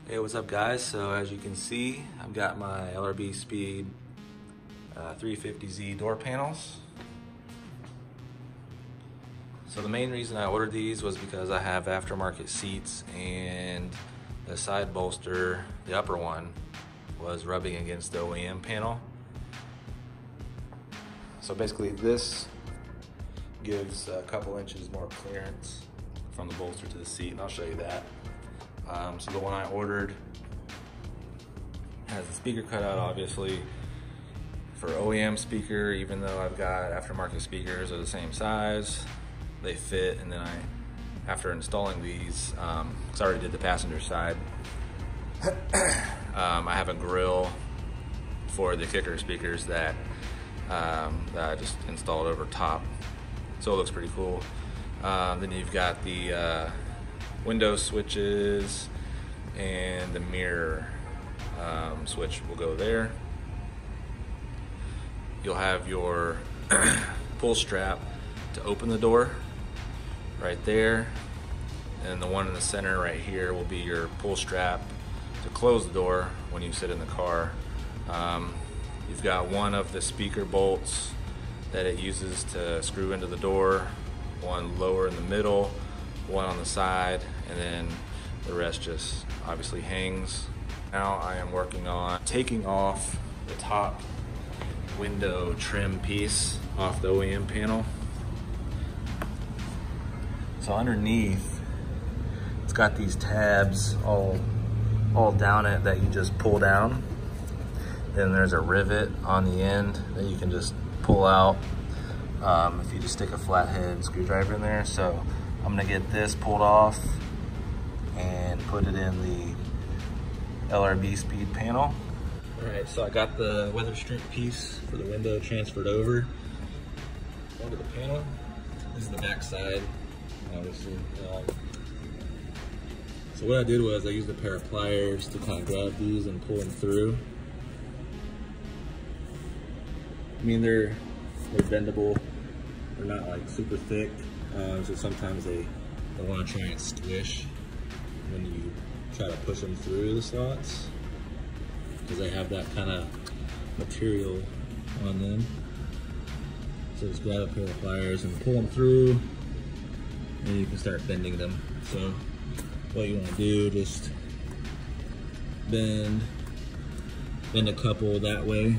Hey, what's up guys? So as you can see, I've got my LRB Speed 350Z door panels. So the main reason I ordered these was because I have aftermarket seats and the side bolster, the upper one, was rubbing against the OEM panel. So basically this gives a couple inches more clearance from the bolster to the seat, and I'll show you that. So the one I ordered has the speaker cutout, obviously, for OEM speaker. Even though I've got aftermarket speakers of the same size, they fit. And then after installing these, because I already did the passenger side, I have a grill for the kicker speakers that I just installed over top, so it looks pretty cool. Then you've got the window switches, and the mirror switch will go there. You'll have your pull strap to open the door right there, and the one in the center right here will be your pull strap to close the door when you sit in the car. You've got one of the speaker bolts that it uses to screw into the door, one lower in the middle, one on the side, and then the rest just obviously hangs. Now I am working on taking off the top window trim piece off the OEM panel. So underneath, it's got these tabs all down it that you just pull down. Then there's a rivet on the end that you can just pull out if you just stick a flathead screwdriver in there. So I'm gonna get this pulled off and put it in the LRB Speed panel. All right, so I got the weather strip piece for the window transferred over onto the panel. This is the back side, obviously. So what I did was I used a pair of pliers to kind of grab these and pull them through. I mean, they're bendable. They're not like super thick, so sometimes they want to try and squish when you try to push them through the slots, because they have that kind of material on them. So just grab a pair of pliers and pull them through, and you can start bending them. So what you want to do, just bend a couple that way,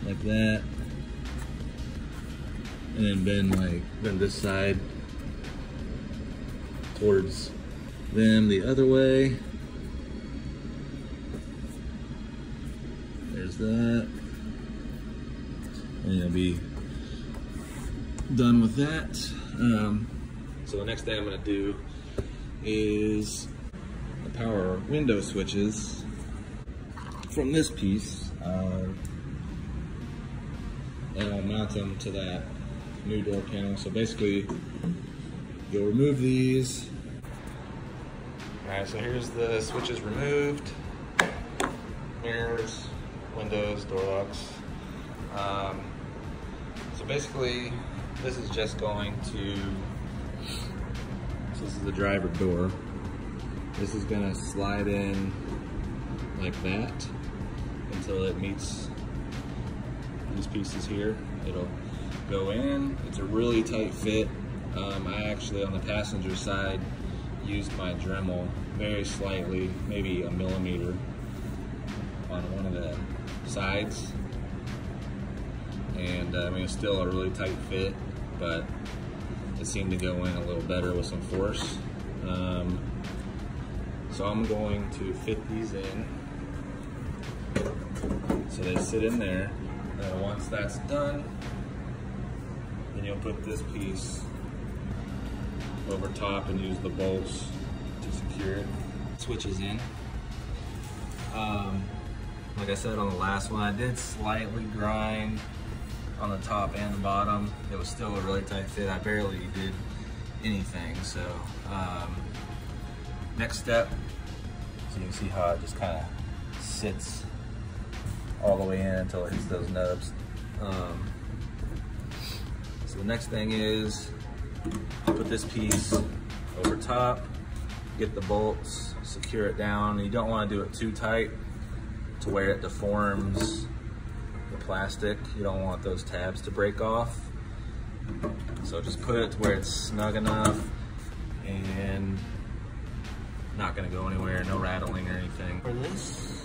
like that, and then bend this side towards them the other way. There's that, and you'll be done with that. So the next thing I'm going to do is the power window switches from this piece, and I'll mount them to that new door panel. So basically, you'll remove these. All right, so here's the switches removed. Mirrors, windows, door locks. So basically, this is just going to, so this is the driver door. This is gonna slide in like that until it meets these pieces here. It'll go in. It's a really tight fit. I actually, on the passenger side, used my Dremel very slightly, maybe a millimeter, on one of the sides. And I mean, it's still a really tight fit, but it seemed to go in a little better with some force. So I'm going to fit these in so they sit in there. Once that's done, then you'll put this piece over top and use the bolts to secure it. Switches in. Like I said on the last one, I did slightly grind on the top and the bottom. It was still a really tight fit. I barely did anything. So next step, so you can see how it just kind of sits all the way in until it hits those nubs. So the next thing is put this piece over top, get the bolts, secure it down. You don't want to do it too tight to where it deforms the plastic. You don't want those tabs to break off. So just put it to where it's snug enough and not gonna go anywhere, no rattling or anything. For this,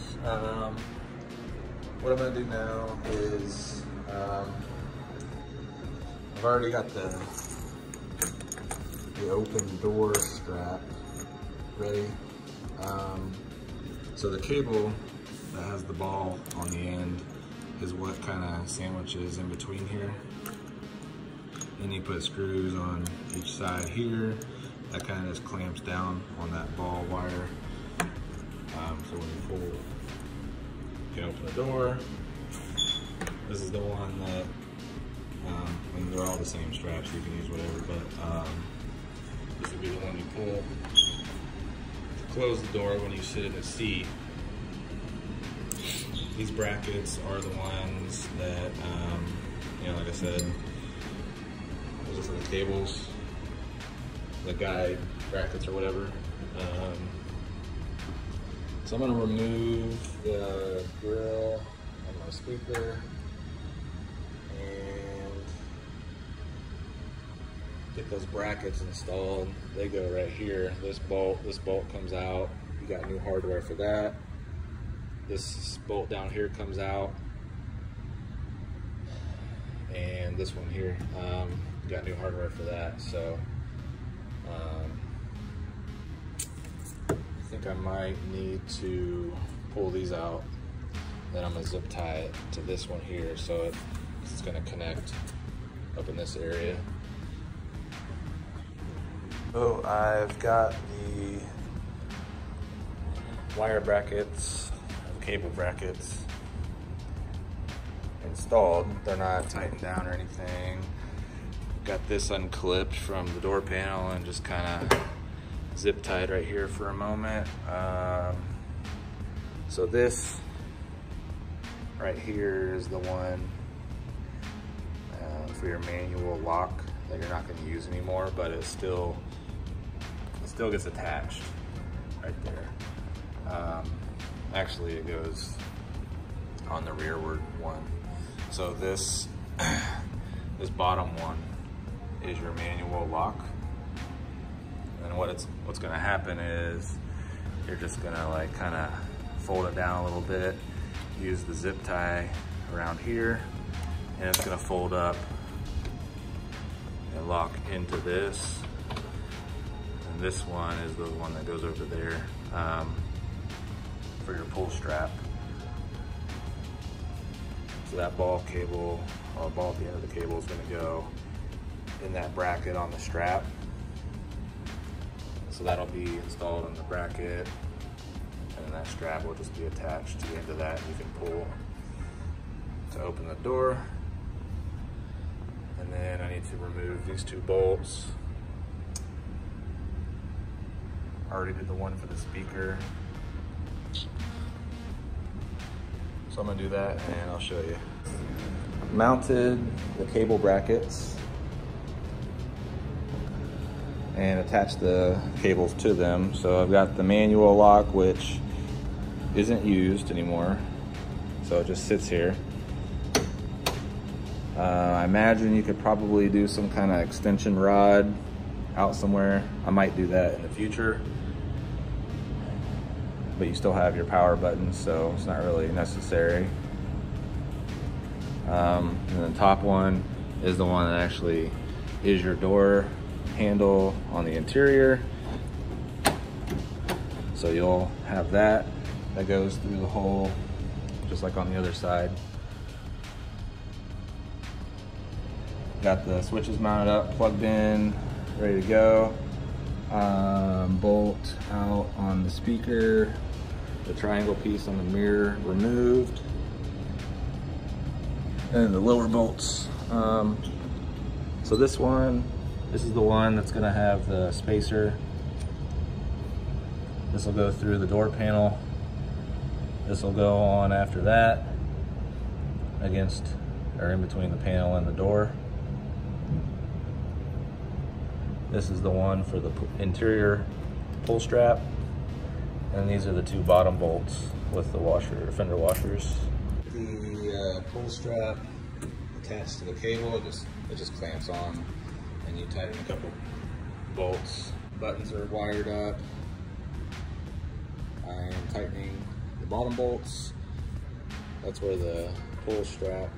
what I'm gonna do now is, I've already got the open door strap ready. So the cable that has the ball on the end is what kind of sandwiches in between here. Then you put screws on each side here. That kind of just clamps down on that ball wire. So when you pull, you can open the door. This is the one that, and they're all the same straps, you can use whatever, but this would be the one you pull to close the door when you sit in the seat. These brackets are the ones that, you know, like I said, those are for the cables, the guide brackets or whatever. So I'm gonna remove the grill on my speaker and get those brackets installed. They go right here. This bolt comes out. You got new hardware for that. This bolt down here comes out. And this one here, got new hardware for that. So I think I might need to pull these out. Then I'm gonna zip tie it to this one here, so it's gonna connect up in this area. So I've got the wire brackets, cable brackets installed. They're not tightened down or anything. Got this unclipped from the door panel and just kind of zip tied right here for a moment. So this right here is the one for your manual lock that you're not going to use anymore, but it still gets attached right there. Actually, it goes on the rearward one. So this this bottom one is your manual lock. And what's gonna happen is you're just gonna like kind of fold it down a little bit, use the zip tie around here, and it's gonna fold up and lock into this. And this one is the one that goes over there for your pull strap. So that ball cable, or ball at the end of the cable, is gonna go in that bracket on the strap. So that'll be installed in the bracket, and that strap will just be attached to the end of that. You can pull to open the door. And then I need to remove these two bolts. I already did the one for the speaker. So I'm gonna do that and I'll show you. Mounted the cable brackets and attach the cables to them. So I've got the manual lock, which isn't used anymore. So it just sits here. I imagine you could probably do some kind of extension rod out somewhere. I might do that in the future. But you still have your power buttons, so it's not really necessary. And the top one is the one that actually is your door handle on the interior. So you'll have that goes through the hole, just like on the other side. Got the switches mounted up, plugged in, ready to go. Bolt out on the speaker, the triangle piece on the mirror removed, and the lower bolts. So this is the one that's gonna have the spacer. This will go through the door panel. This will go on after that, against or in between the panel and the door. This is the one for the interior pull strap, and these are the two bottom bolts with the fender washers. The pull strap attached to the cable, it just clamps on, and you tighten a couple bolts. Buttons are wired up. I am tightening the bottom bolts. That's where the pull strap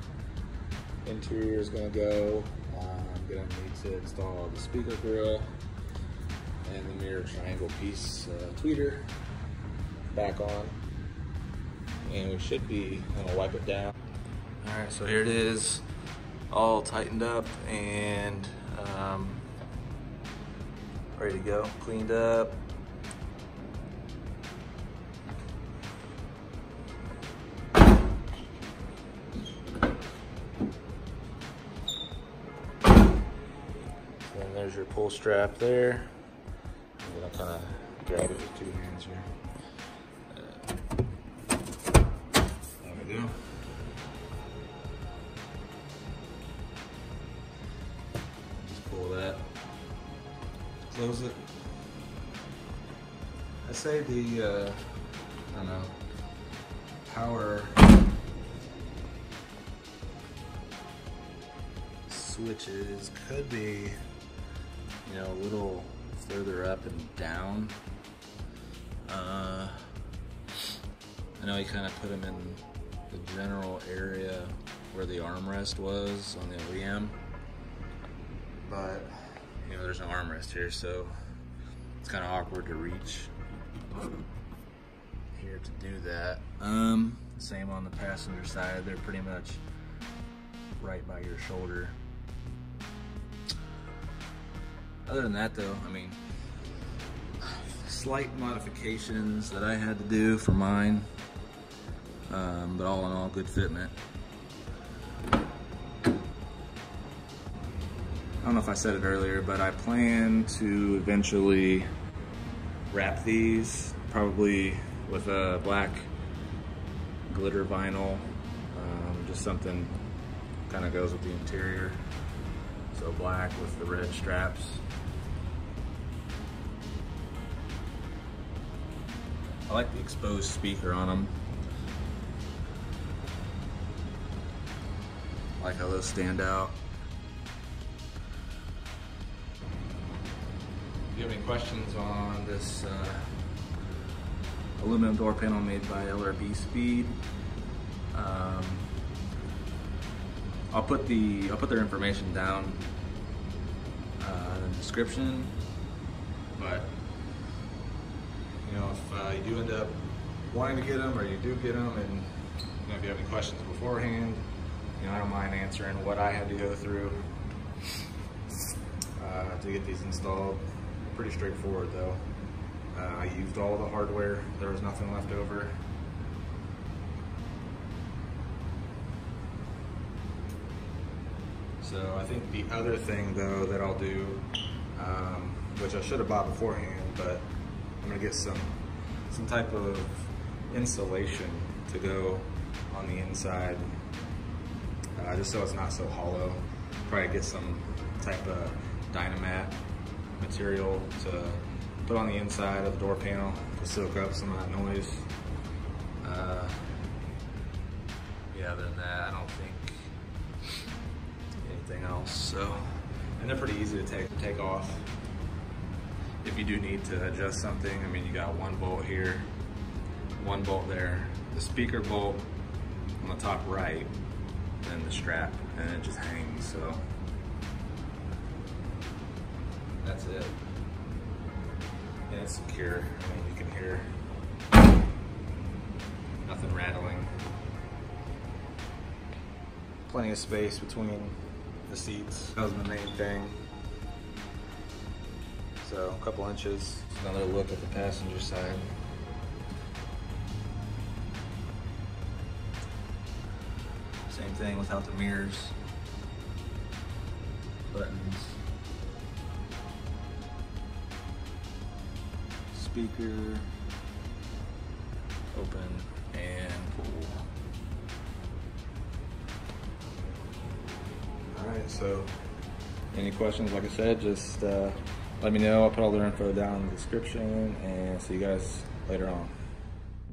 interior is going to go. I'm going to need to install the speaker grill and the mirror triangle piece tweeter back on, and we should be going to wipe it down. Alright, so here it is, all tightened up and ready to go, cleaned up. And there's your pull strap there. I'm gonna kind of grab it with two hands here. There we go. Just pull that, close it. I say the, I don't know, power switches could be, you know, a little further up and down. I know he kind of put them in the general area where the armrest was on the OEM, but you know, there's no armrest here, so it's kind of awkward to reach here to do that. Same on the passenger side, they're pretty much right by your shoulder. Other than that though, I mean, slight modifications that I had to do for mine, but all in all, good fitment. I don't know if I said it earlier, but I plan to eventually wrap these, probably with a black glitter vinyl, just something kind of goes with the interior. So black with the red straps. I like the exposed speaker on them. I like how those stand out. If you have any questions on this aluminum door panel made by LRB Speed, I'll put their information down in the description. But you know, if you do end up wanting to get them, or you do get them, and you know, if you have any questions beforehand, you know, I don't mind answering what I had to go through to get these installed. Pretty straightforward though. I used all the hardware. There was nothing left over. So I think the other thing though that I'll do, which I should have bought beforehand, but I'm gonna get some type of insulation to go on the inside, just so it's not so hollow. Probably get some type of Dynamat material to put on the inside of the door panel to soak up some of that noise. Yeah, other than that, I don't think anything else. So, and they're pretty easy to take off. If you do need to adjust something, I mean, you got one bolt here, one bolt there, the speaker bolt on the top right, and the strap, and it just hangs, so that's it. And it's secure. I mean, you can hear nothing rattling. Plenty of space between the seats. That was my main thing. So a couple inches. Another look at the passenger side. Same thing without the mirrors. Buttons. Speaker. Open and pull. Alright, so any questions, like I said, just let me know. I'll put all their info down in the description, and see you guys later on.